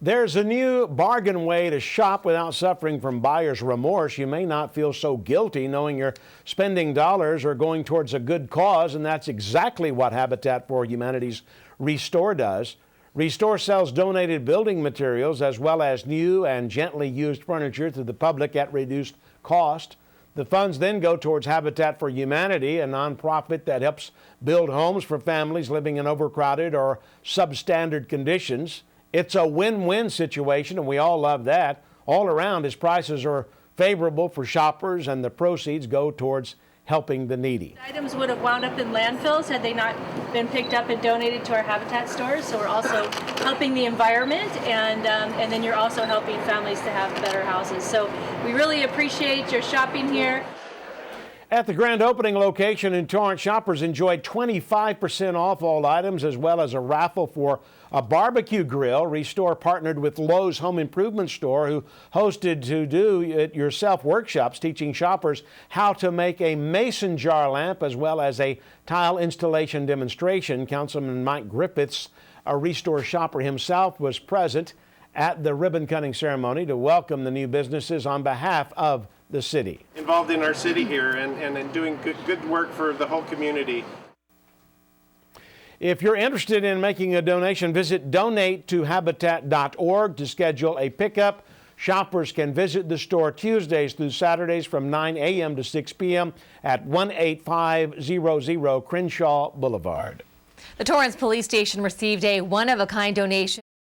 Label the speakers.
Speaker 1: There's a new bargain way to shop without suffering from buyer's remorse. You may not feel so guilty knowing you're spending dollars or going towards a good cause, and that's exactly what Habitat for Humanity's ReStore does. ReStore sells donated building materials as well as new and gently used furniture to the public at reduced cost. The funds then go towards Habitat for Humanity, a nonprofit that helps build homes for families living in overcrowded or substandard conditions. It's a win-win situation, and we all love that. All around, his prices are favorable for shoppers, and the proceeds go towards helping the needy.
Speaker 2: Items would have wound up in landfills had they not been picked up and donated to our Habitat stores. So we're also helping the environment, and then you're also helping families to have better houses. So we really appreciate your shopping here.
Speaker 1: At the grand opening location in Torrance, shoppers enjoyed 25% off all items, as well as a raffle for a barbecue grill. ReStore partnered with Lowe's Home Improvement Store, who hosted to do it yourself workshops teaching shoppers how to make a mason jar lamp, as well as a tile installation demonstration. Councilman Mike Griffiths, a ReStore shopper himself, was present at the ribbon cutting ceremony to welcome the new businesses on behalf of the city.
Speaker 3: Involved in our city here and doing good work for the whole community.
Speaker 1: If you're interested in making a donation, visit donatetohabitat.org to schedule a pickup. Shoppers can visit the store Tuesdays through Saturdays from 9 a.m. to 6 p.m. at 18500 Crenshaw Boulevard.
Speaker 4: The Torrance Police Station received a one-of-a-kind donation.